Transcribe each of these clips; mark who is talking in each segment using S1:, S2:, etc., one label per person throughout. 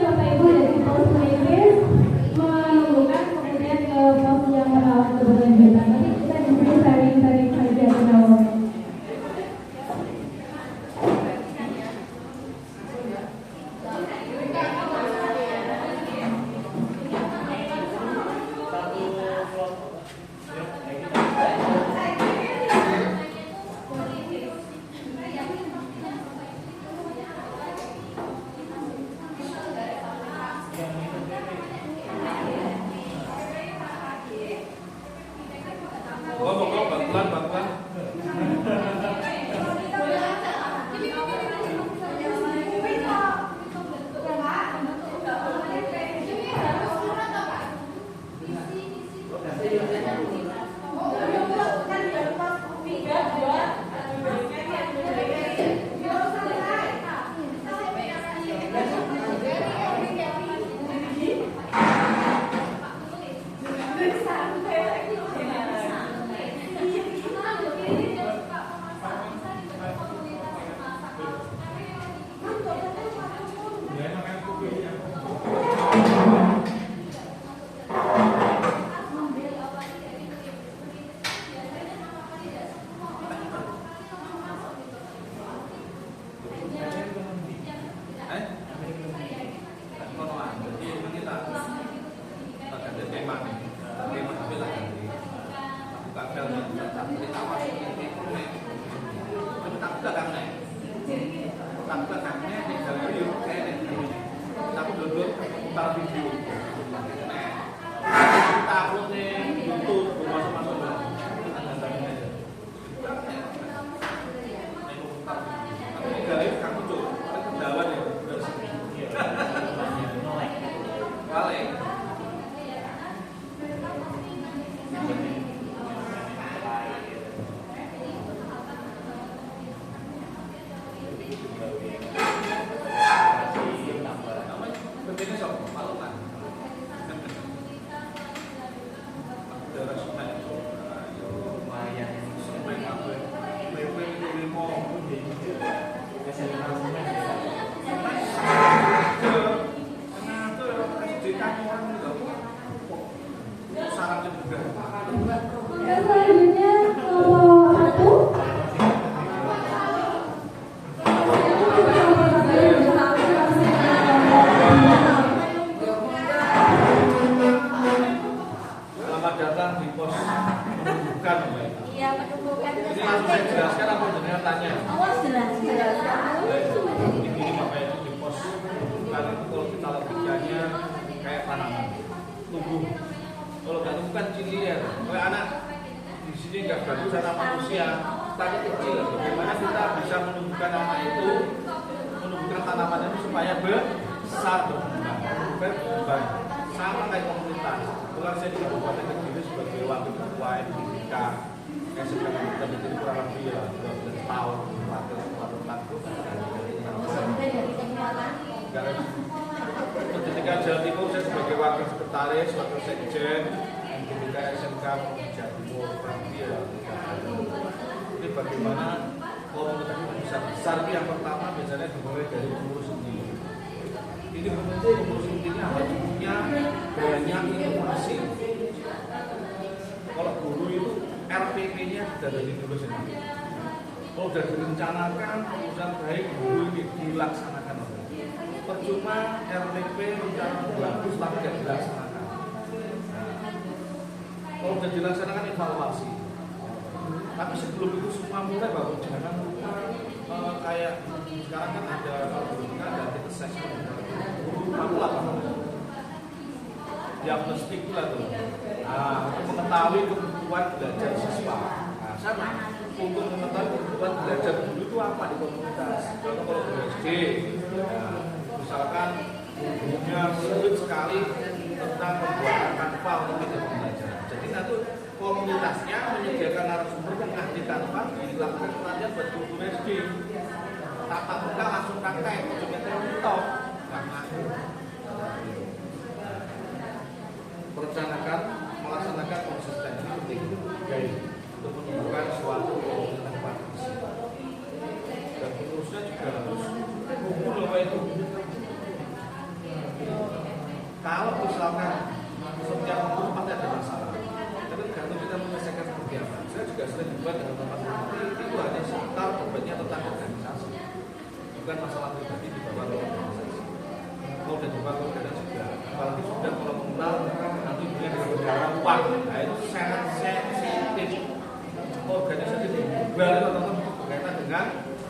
S1: Bapak Ibu dari pos kritis menunggukan kemudian ke pos yang merawat keberlanjutan. Nanti kita di sini sharing saja merawat.
S2: Ketika Jawa Timur saya sebagai wakil sekretaris, wakil sekjen, ketika SMK Jawa Timur, ini bagaimana komunitas besar yang pertama biasanya dimulai dari pengurus sendiri. Ini membentuk pengurus sendiri harus punya banyak informasi. Kalau guru itu RPP-nya sudah dari dulu sendiri. Kalau sudah direncanakan, urusan baik guru ini dilaksanakan. Percuma RPP rencana bagus tapi tidak dilaksanakan. Kalau sudah dilaksanakan evaluasi. Tapi sebelum itu semua mulai baru jangan lupa kayak sekarang kan ada kalau ada kita assessment. Aku apa namanya? Diagnostik lah tuh. Mengetahui kebutuhan belajar siswa. Sama untuk mengetahui kebutuhan belajar guru itu apa di komunitas. Contoh kalau di SD, misalkan gurunya sulit sekali tentang pembuatan kanva untuk media pembelajaran. Jadi satu komunitasnya menyediakan narasumber yang ahli kanva dilakukan pelatihan buat guru SD. Tatap muka langsung praktek, cuma terbentuk. Perencanakan, melaksanakan konsistensi penting untuk menumbuhkan suatu komunitas partisipasi. Dan penerusnya juga harus kumpul apa itu kalau misalkan setiap waktu pasti ada masalah, tapi tergantung kita menyelesaikan seperti apa. Saya juga sering berbuat dengan teman itu hanya sekitar bebannya tentang organisasi, bukan masalah pribadi di bawah organisasi. Mau dan di bawah organisasi juga, apalagi sudah kalau mengenal nanti punya dengan negara uang, nah itu sangat sensitif. Organisasi dibubar atau berkaitan dengan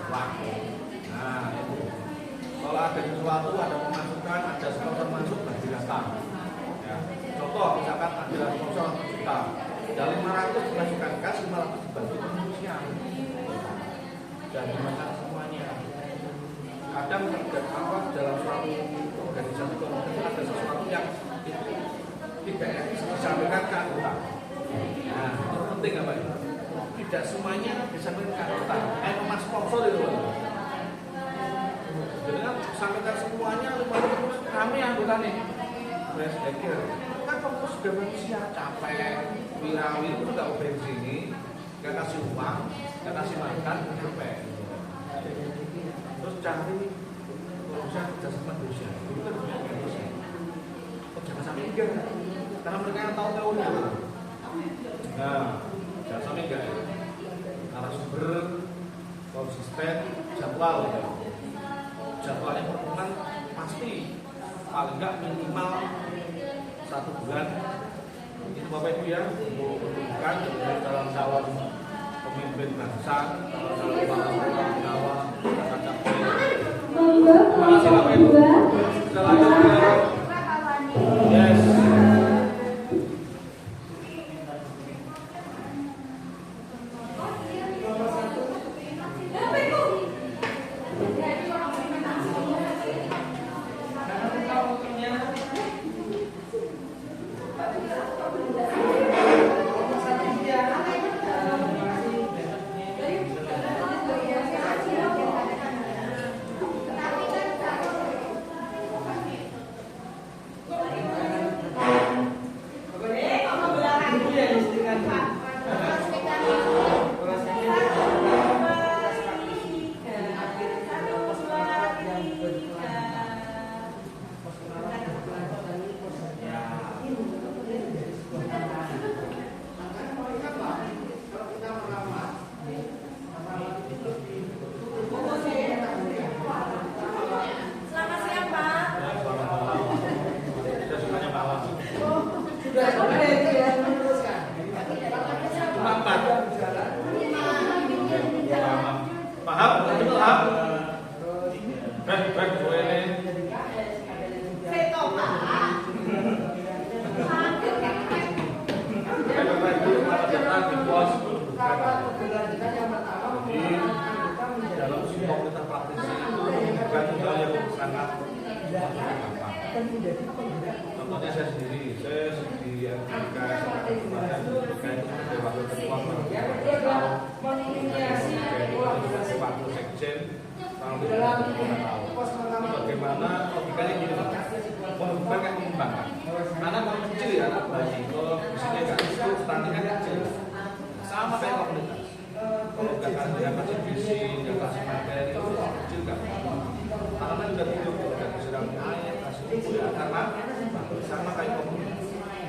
S2: uang. Nah itu. Kalau ada sesuatu, ada pemasukan, ada sponsor masuk, berarti datang. Ya. Contoh, misalkan ada sponsor 1 juta, dari 500 dimasukkan kas, 500 dibagi kemanusiaan. Dan dimakan semuanya. Kadang dalam suatu organisasi komunitas ada sesuatu yang itu tidak etis disampaikan ke anggota. Nah, itu penting apa itu? Tidak semuanya disampaikan ke anggota. Mas sponsor itu. Jadi kan sampaikan semuanya, kami anggota nih. Saya pikir, kan kamu sudah manusia capek, wirawi itu nggak bensin ini, nggak kasih uang, nggak kasih makan, capek. Terus cari urusan jasa manusia, itu kan punya manusia. Kok jangan sampai enggak? Karena mereka yang tahu teorinya. Nah, jangan sampai enggak. Narasumber konsisten, jadwal. Jadwalnya pertemuan pasti paling enggak minimal 1 bulan. Itu Bapak Ibu ya, untuk menunjukkan calon-calon pemimpin bangsa, calon-calon pahlawan, penawar, capres.
S1: Monggo kelompok 2.
S2: Yes. Contohnya saya sendiri yang waktu sekjen bagaimana logikanya gini Pak, mengembangkan kayak mengembangkan karena kalau kecil ya anak bayi kalau misalnya nggak itu stunting kan kecil sama kayak komunitas kalau nggak kasih visi nggak kasih materi itu kecil nggak karena juga hidup nggak disiram air kasih kuliah karena sama kayak komunitas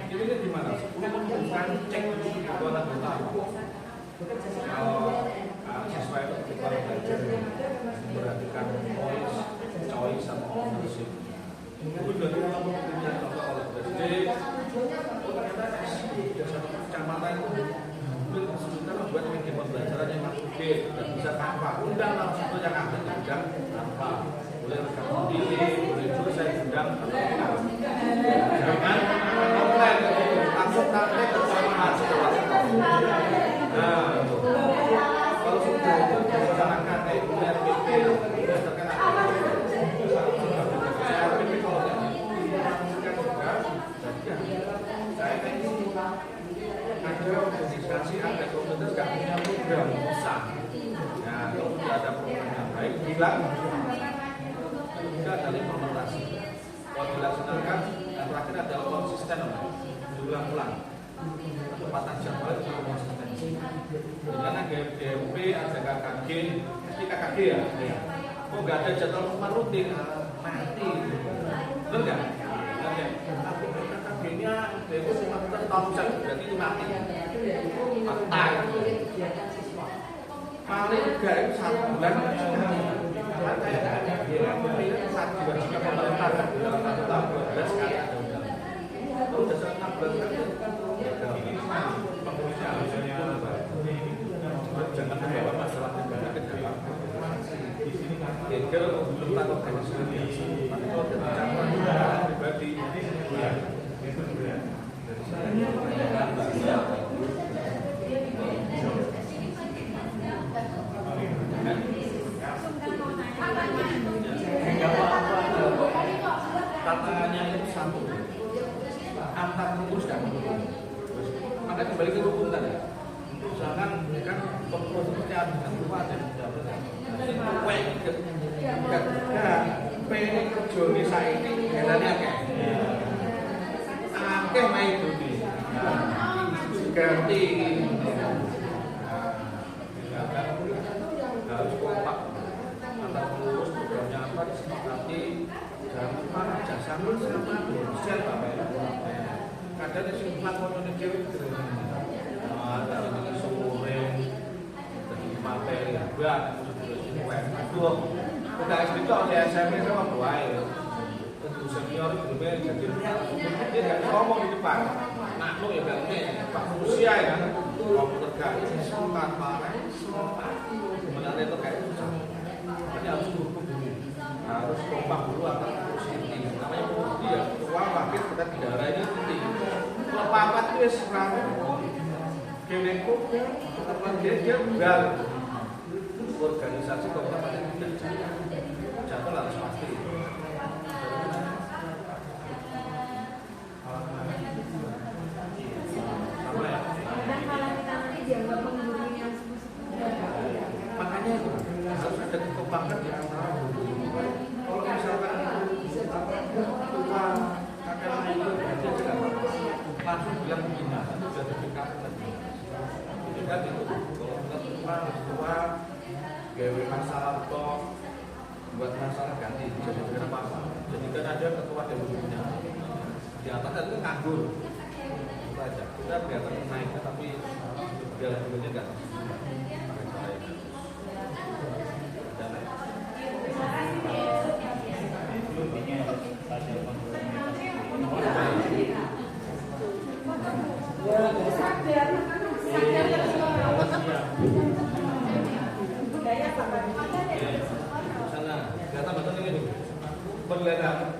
S2: ini gimana 10 menunjukkan cek dulu buat anggota siswa itu kita belajar memperhatikan choice sama ownership. Itu dari orang punya contoh kalau SD, ternyata di satu kecamatan itu mungkin kita membuat media pembelajaran yang update dan bisa tanpa undang langsung yang aktif di bidang tanpa boleh rekaman diri, boleh juga saya undang atau jangan komplain langsung tampil bersama hasil. Nah, kalau sudah itu dilaksanakan kayak RPP, berdasarkan apa? RPP kalau tidak juga, saya ingin ada organisasi, ada komunitas nggak punya program besar. Nah, kalau sudah ada program yang baik, bilang juga ada implementasi. Kalau dilaksanakan, yang terakhir adalah konsisten, diulang-ulang. Ketepatan jadwal itu konsistensi. Dengan ada DMP, ada KKG, ini KKG ya. Kok nggak ada jadwal rutin, mati. Benar nggak? Tapi berarti itu mati. Fakta. Paling enggak itu 1 bulan kan kayak ada saat diwajibkan pemerintah kan dalam 1 tahun 12 kali ada undang-undang. Kalau udah 16 bulan kan jangan membawa masalah negara ke dalam geger tentang organisasi atau tentang pribadi katanya itu satu antar pengurus dan pendukung. Maka kembali ke rukun tadi. Misalkan kan pengurus seperti ada dengan keluar dan P ini kerja ini saya ini herannya akeh main budi ganti harus kompak antar pengurus programnya apa disepakati jangan lupa jasa sama sel kadang itu simpan mononya cewek ada yang sore dari materi buat aduh udah itu ada SMS sama buai tentu senior berbeda jadi dia nggak ngomong di depan nak lu ya gak pak usia ya komputer gak semangat marah sebenarnya itu kayak jadi harus dulu harus kompak dulu antar pengurus inti namanya pengurus dia tua wakil kita di daerah ini inti kalau papat itu ya serang Kemenko teman dia enggak organisasi kabupaten tidak jatuh harus pasti sama ya
S3: dan malah kita nanti dianggap menggurui yang
S2: makanya itu harus ada kekompakan di antara kalau misalkan tua kakak itu dia tidak langsung bilang begini itu sudah dekat kan itu kalau tua gawe masalah toh buat masalah ganti jadi kenapa apa jadi kan ada ketua dewannya di atas itu nganggur itu aja kita kelihatan naiknya tapi jalan dulunya enggak berledak.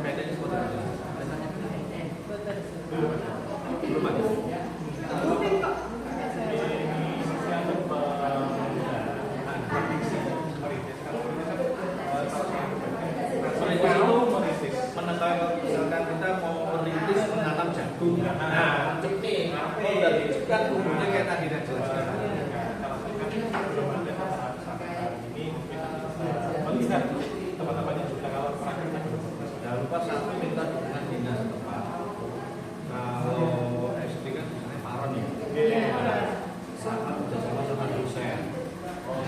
S2: bedanya seperti apa? Belum ada. Merintis itu menentang misalkan kita mau merintis menanam jagung. Nah, cepet. Oh, dari kan tumbuhnya kayak tadi saya jelaskan.
S4: Melihat teman-temannya juga kalau prakteknya
S2: Jangan lupa satu minta dukungan dinas tempat. Kalau SD kan misalnya Paron ya. Sama bersama sama dosen.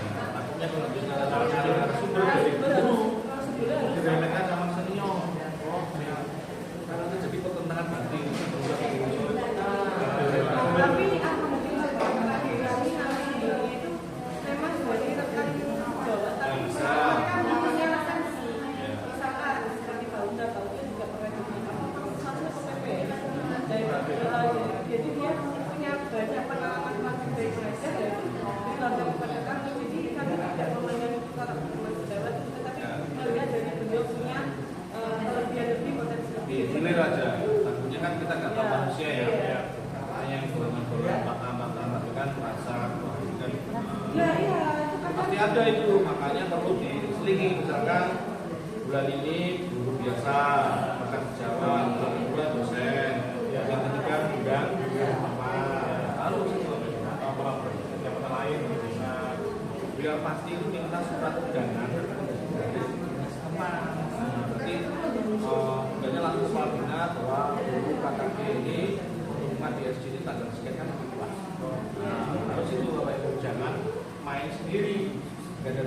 S2: Takutnya kalau kita cari narasumber dari guru, diremehkan sama senior. Karena itu jadi pertentangan batin.
S3: Tapi aku mungkin lagi kami nanti itu memang buat direkam Jawa, tapi kan punya sanksi. Misalkan seperti Bauda juga pernah diminta satu PP. Jadi dia punya banyak pengalaman praktik baik saja dan dilakukan kepada kami. Jadi kami tidak memandang para petugas pejabat, tetapi melihat dari beliau punya kelebihan lebih potensi lebih.
S2: Ini aja. Takutnya kan kita nggak tahu manusia ya. Yang golongan-golongan makanan itu kan rasa kan.
S3: Nah iya, itu kan
S2: Pasti ada itu, makanya perlu diselingi. Misalkan bulan ini guru biasa makan di Jawa, bulan kedua dosen, yang ketiga undang apa, lalu
S4: jabatan lain bisa
S2: biar pasti itu minta surat undangan dari dinas tempat. Berarti undangnya langsung kepala dinas bahwa guru KKP ini hubungan di SC ini tanggal sekian kan lebih luas. Harus itu Bapak Ibu jangan main sendiri, gak ada